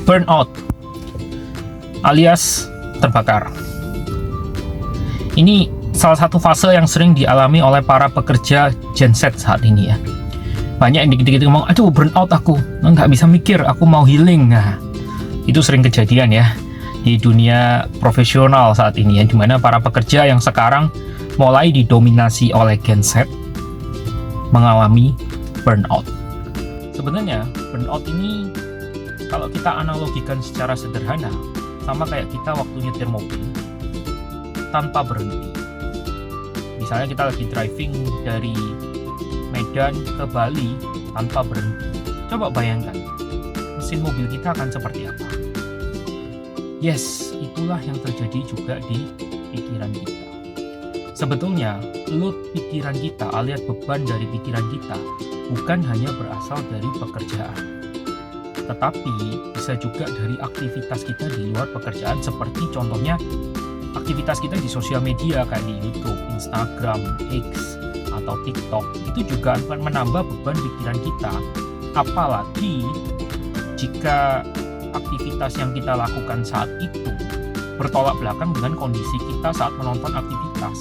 Burnout alias terbakar. Ini salah satu fase yang sering dialami oleh para pekerja genset saat ini ya. Banyak yang dikit-dikit ngomong, aduh burnout aku, nggak bisa mikir, aku mau healing. Nah, itu sering kejadian ya di dunia profesional saat ini ya, dimana para pekerja yang sekarang mulai didominasi oleh genset mengalami burnout. Sebenarnya burnout ini kalau kita analogikan secara sederhana sama kayak kita waktu nyetir mobil tanpa berhenti. Misalnya kita lagi driving dari Medan ke Bali tanpa berhenti. Coba bayangkan, mesin mobil kita akan seperti apa? Yes, itulah yang terjadi juga di pikiran kita. Sebetulnya, load pikiran kita alias beban dari pikiran kita bukan hanya berasal dari pekerjaan, tetapi bisa juga dari aktivitas kita di luar pekerjaan, seperti contohnya aktivitas kita di sosial media kayak di YouTube, Instagram, X, atau TikTok. Itu juga akan menambah beban pikiran kita. Apalagi jika aktivitas yang kita lakukan saat itu bertolak belakang dengan kondisi kita saat menonton aktivitas.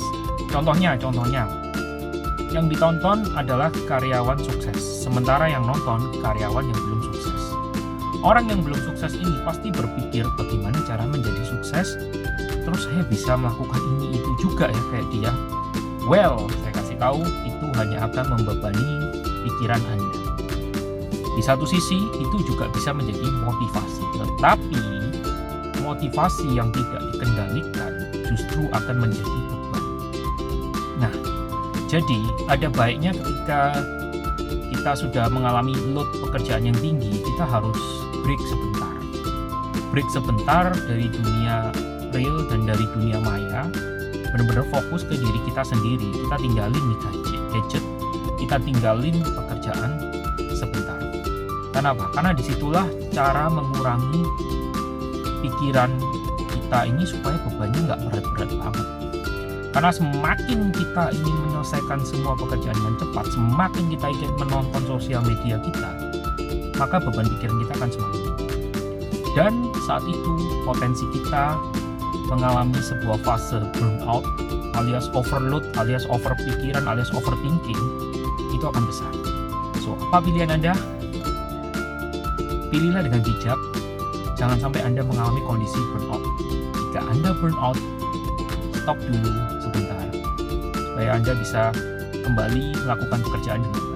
Contohnya, yang ditonton adalah karyawan sukses, sementara yang nonton karyawan yang belum sukses. Orang yang belum sukses ini pasti berpikir bagaimana cara menjadi sukses, terus saya bisa melakukan ini itu juga ya kayak dia. Well, saya kasih tahu, itu hanya akan membebani pikiran Anda. Di satu sisi, itu juga bisa menjadi motivasi. Tetapi, motivasi yang tidak dikendalikan justru akan menjadi beban. Nah, jadi ada baiknya ketika kita sudah mengalami load pekerjaan yang tinggi, kita harus break sebentar. Break sebentar dari dunia real dan dari dunia maya, benar-benar fokus ke diri kita sendiri. Kita tinggalin nih gadget, kita tinggalin pekerjaan sebentar. Kenapa? Karena disitulah cara mengurangi pikiran kita ini supaya bebannya nggak berat-berat banget. Karena semakin kita ingin menyelesaikan semua pekerjaan dengan cepat, semakin kita ingin menonton sosial media kita, maka beban pikiran kita akan semakin tinggi. Dan saat itu potensi kita mengalami sebuah fase burnout alias overload, alias overpikiran, alias overthinking itu akan besar. So, apa pilihan Anda? Pilihlah dengan bijak, jangan sampai Anda mengalami kondisi burnout. Jika Anda burnout, stop dulu sebentar supaya Anda bisa kembali melakukan pekerjaan dengan baik.